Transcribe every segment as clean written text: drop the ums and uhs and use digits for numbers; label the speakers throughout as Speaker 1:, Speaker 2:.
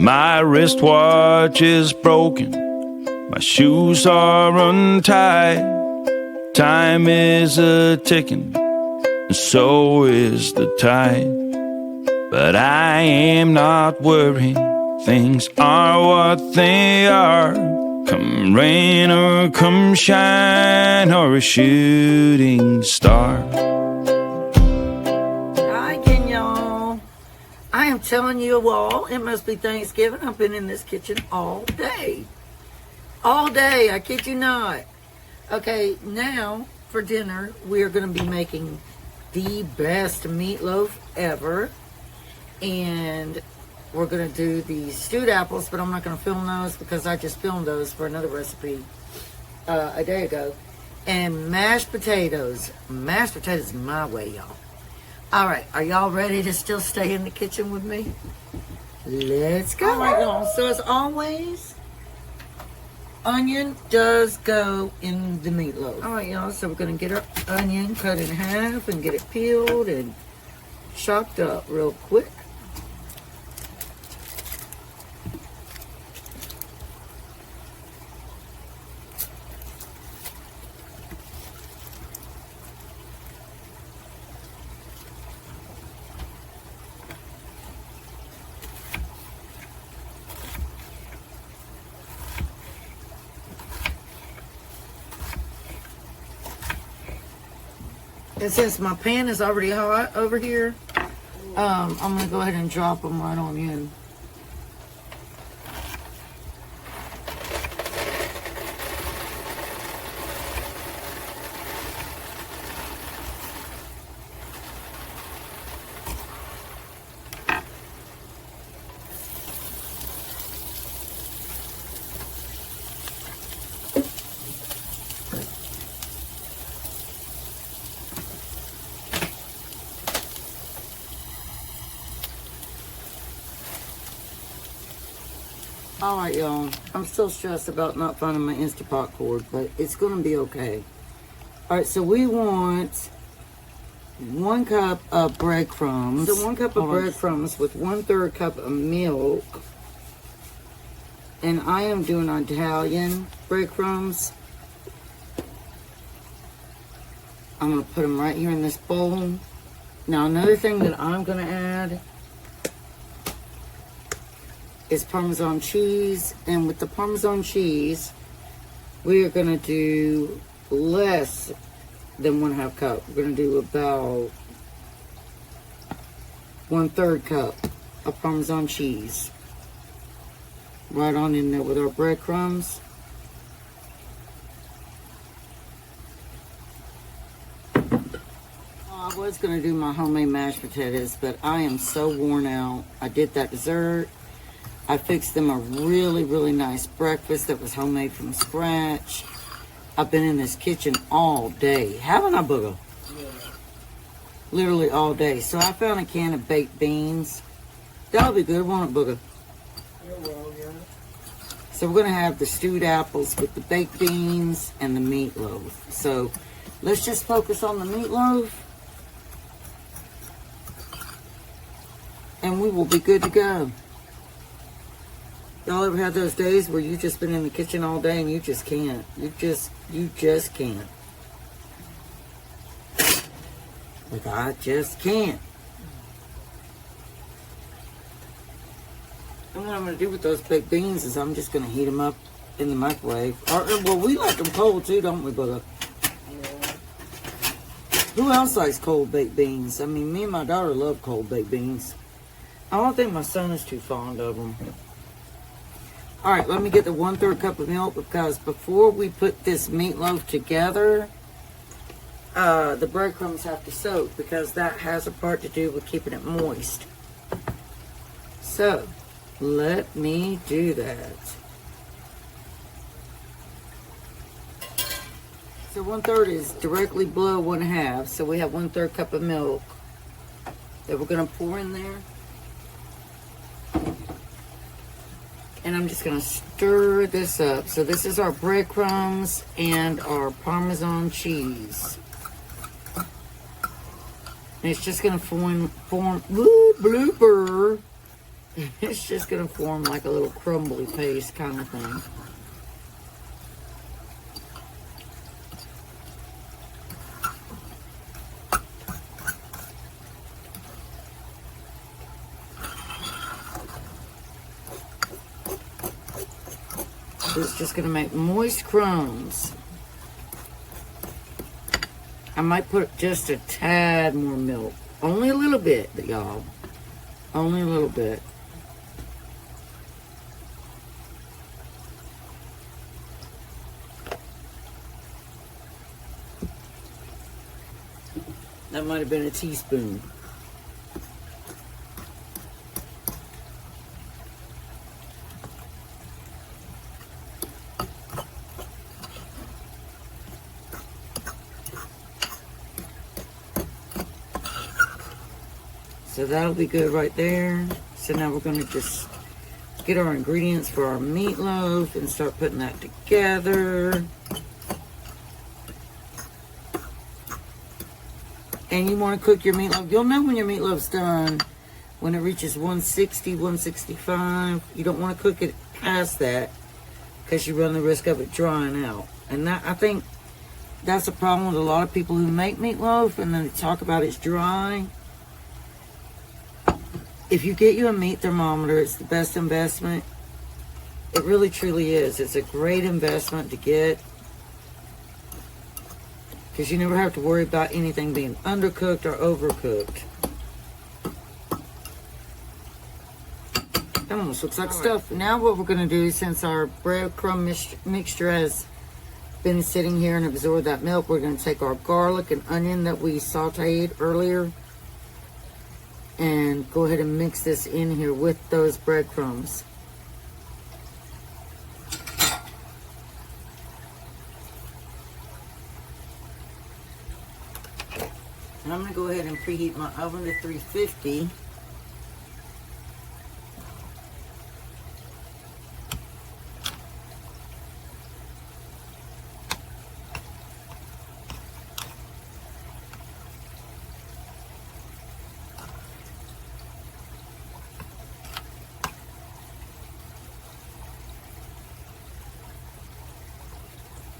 Speaker 1: My wristwatch is broken, my shoes are untied. Time is a-ticking, and so is the tide. But I am not worried, things are what they are. Come rain or come shine or a shooting star.
Speaker 2: Hi again, y'all. I am telling you all, it must be Thanksgiving. I've been in this kitchen all day. All day, I kid you not. Okay, now for dinner, we are going to be making the best meatloaf ever. And we're going to do the stewed apples, but I'm not going to film those because I just filmed those for another recipe a day ago. And mashed potatoes. Mashed potatoes my way, y'all. All right, are y'all ready to still stay in the kitchen with me? Let's go. All right, y'all. So as always, onion does go in the meatloaf. All right, y'all. So we're going to get our onion cut in half and get it peeled and chopped up real quick. And since my pan is already hot over here, I'm going to go ahead and drop them right on in. All right, y'all. I'm still stressed about not finding my Instapot cord, but it's going to be okay. All right, so we want 1 cup of breadcrumbs. So 1 cup of breadcrumbs with 1/3 cup of milk. And I am doing Italian breadcrumbs. I'm going to put them right here in this bowl. Now, another thing that I'm going to add is Parmesan cheese, and with the Parmesan cheese we are going to do less than 1/2 cup. We're going to do about 1/3 cup of Parmesan cheese right on in there with our breadcrumbs. I was going to do my homemade mashed potatoes, but I am so worn out. I did that dessert. I fixed them a really, really nice breakfast that was homemade from scratch. I've been in this kitchen all day. Haven't I, Booger? Yeah. Literally all day. So I found a can of baked beans. That'll be good, won't it, Booger? Yeah, well, yeah. So we're going to have the stewed apples with the baked beans and the meatloaf. So let's just focus on the meatloaf. And we will be good to go. Y'all ever had those days where you just been in the kitchen all day and you just can't? You just can't. Like, I just can't. And what I'm going to do with those baked beans is I'm just going to heat them up in the microwave. Or, well, we like them cold too, don't we, Bubba? Yeah. Who else likes cold baked beans? I mean, me and my daughter love cold baked beans. I don't think my son is too fond of them. All right, let me get the 1/3 cup of milk, because before we put this meatloaf together, the breadcrumbs have to soak, because that has a part to do with keeping it moist. So, let me do that. So 1/3 is directly below 1/2, so we have 1/3 cup of milk that we're going to pour in there. And I'm just going to stir this up. So this is our breadcrumbs and our Parmesan cheese. And it's just going to form, woo, blooper. It's just going to form like a little crumbly paste kind of thing. It's just going to make moist crumbs. I might put just a tad more milk. Only a little bit, y'all. Only a little bit. That might have been a teaspoon. So that'll be good right there. So now we're going to just get our ingredients for our meatloaf and start putting that together. And you want to cook your meatloaf. You'll know when your meatloaf's done when it reaches 160, 165. You don't want to cook it past that because you run the risk of it drying out. And that, I think that's a problem with a lot of people who make meatloaf and then talk about it's dry. If you get you a meat thermometer, it's the best investment. It really truly is. It's a great investment to get because you never have to worry about anything being undercooked or overcooked. That almost looks like stuff. Now what we're going to do, since our breadcrumb mixture has been sitting here and absorbed that milk, we're going to take our garlic and onion that we sauteed earlier and go ahead and mix this in here with those breadcrumbs. And I'm going to go ahead and preheat my oven to 350.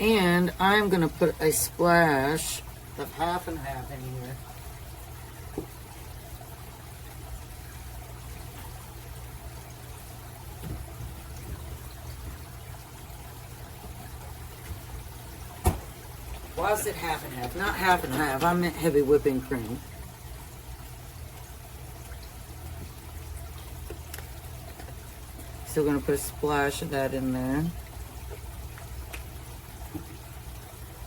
Speaker 2: And I'm going to put a splash of half and half in here. Why is it half and half? Not half and half. I meant heavy whipping cream. Still going to put a splash of that in there.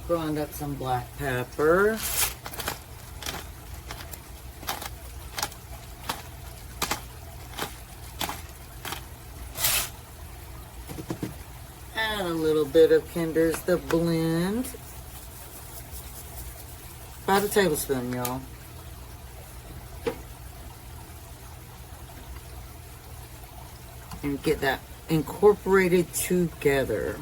Speaker 2: Grind up some black pepper. And a little bit of Kinder's The Blend. About a tablespoon, y'all. And get that incorporated together.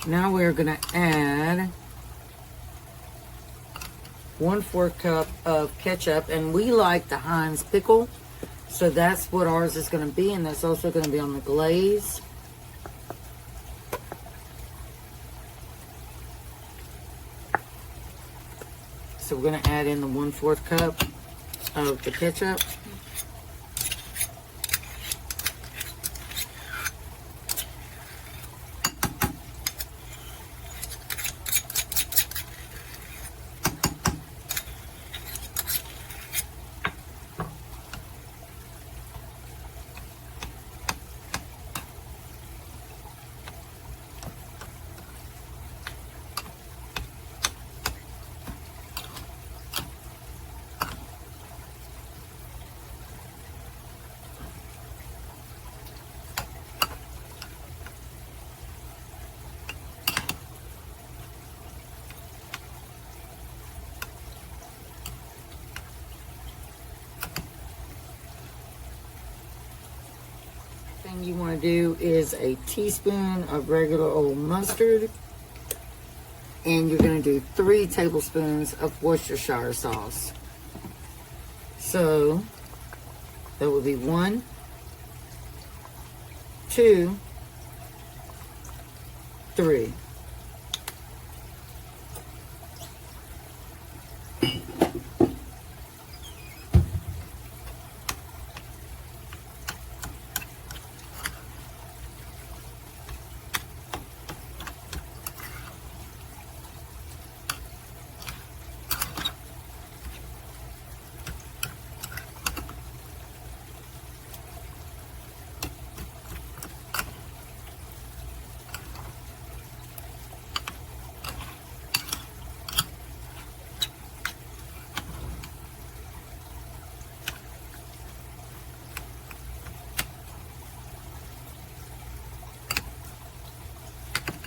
Speaker 2: Now we're going to add 1/4 cup of ketchup, and we like the Heinz pickle, so that's what ours is going to be, and that's also going to be on the glaze. So we're going to add in the 1/4 cup of the ketchup. thing you want to do is a teaspoon of regular old mustard. And you're going to do 3 tablespoons of Worcestershire sauce. So that would be 1, 2, 3.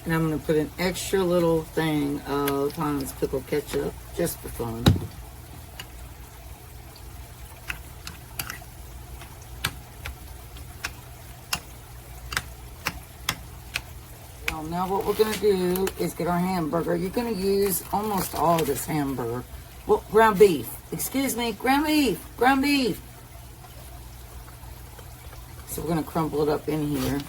Speaker 2: And I'm going to put an extra little thing of Heinz pickle ketchup just for fun. Well, now what we're going to do is get our hamburger. You're going to use almost all of this hamburger. Well, ground beef. Excuse me, ground beef. Ground beef. So we're going to crumble it up in here.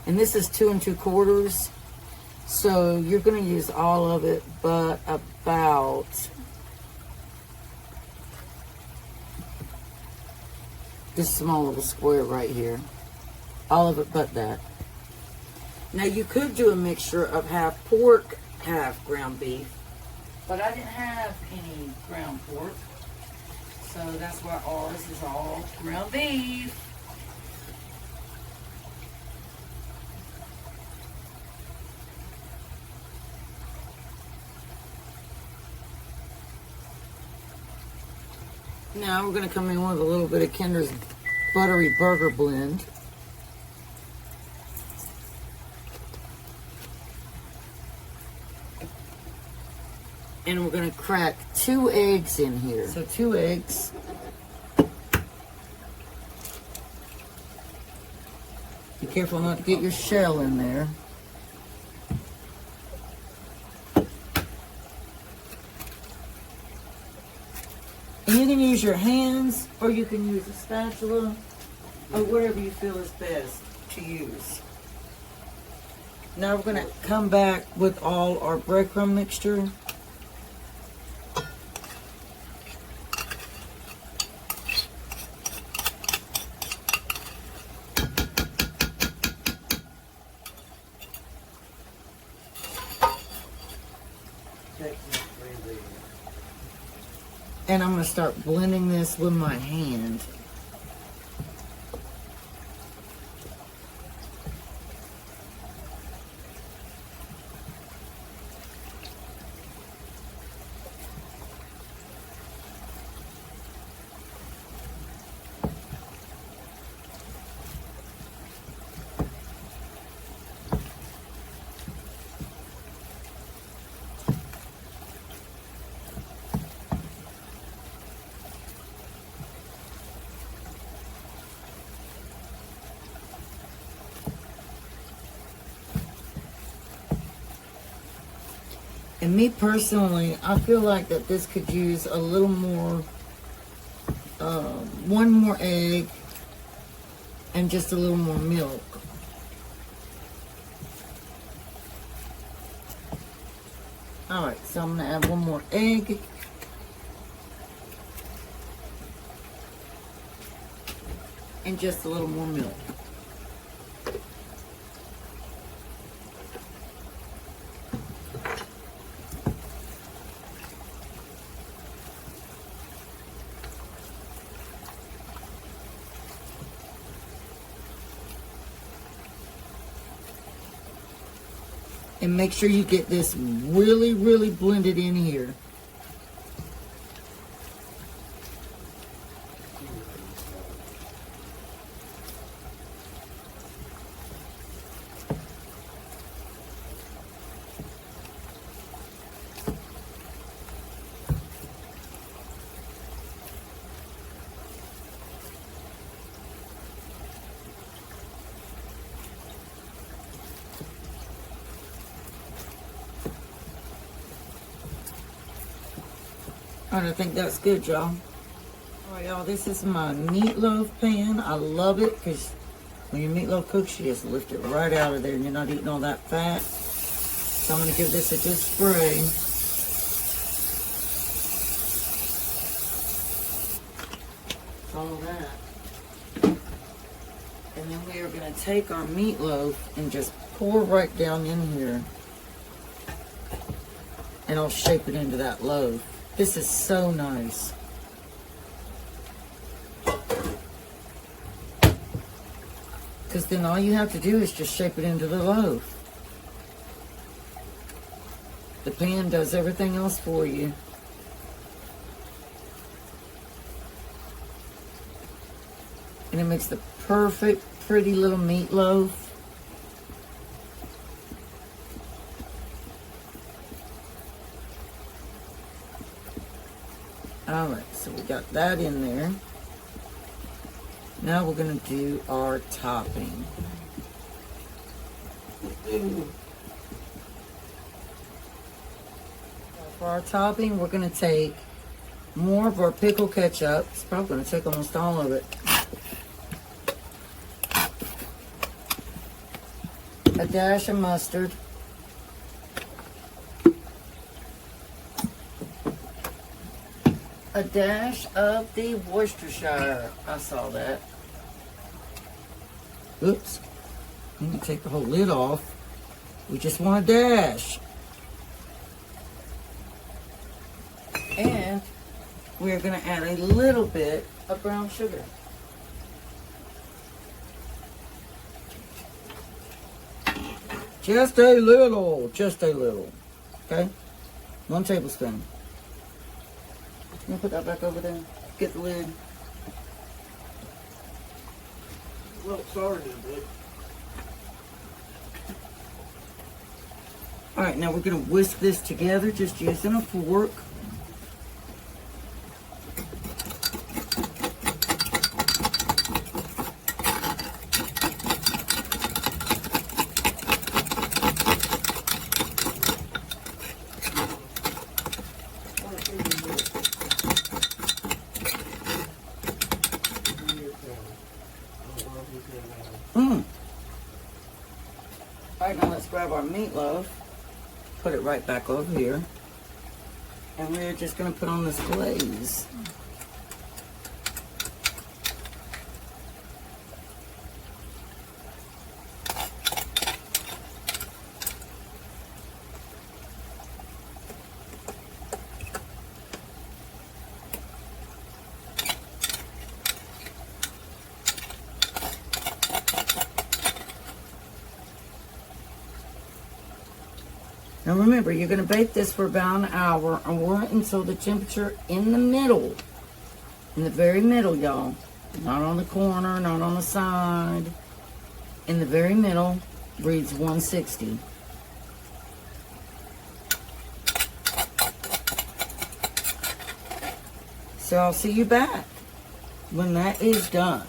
Speaker 2: And this is 2 2/4. So you're going to use all of it, but about this small little square right here. All of it but that. Now you could do a mixture of half pork, half ground beef. But I didn't have any ground pork. So that's why ours is all ground beef. Now we're going to come in with a little bit of Kinder's Buttery Burger Blend. And we're going to crack 2 eggs in here. So 2 eggs. Be careful not to get your shell in there. And you can use your hands, or you can use a spatula, or whatever you feel is best to use. Now we're going to come back with all our breadcrumb mixture. And I'm going to start blending this with my hand. And me personally, I feel like that this could use a little more, 1 more egg and just a little more milk. Alright, so I'm going to add 1 more egg. And just a little more milk. And make sure you get this really, really blended in here. All right, I think that's good, y'all. All right, y'all, this is my meatloaf pan. I love it because when your meatloaf cooks, you just lift it right out of there and you're not eating all that fat. So I'm going to give this a good spray. All that. And then we are going to take our meatloaf and just pour right down in here. And I'll shape it into that loaf. This is so nice. Because then all you have to do is just shape it into the loaf. The pan does everything else for you. And it makes the perfect, pretty little meatloaf. All right, so we got that in there. Now we're going to do our topping. For our topping, we're going to take more of our pickle ketchup. It's probably going to take almost all of it. A dash of mustard. A dash of the Worcestershire. I saw that. Oops. Let me take the whole lid off. We just want a dash. And we're going to add a little bit of brown sugar. Just a little. Okay? 1 tablespoon. I'm going to put that back over there. Get the lid.
Speaker 3: Well, sorry, bud.
Speaker 2: Alright, now we're going to whisk this together just using a fork. Alright, now let's grab our meatloaf, put it right back over here, and we're just going to put on this glaze. Now remember, you're going to bake this for about an hour or until the temperature in the middle, in the very middle, y'all, not on the corner, not on the side, in the very middle, reads 160. So I'll see you back when that is done.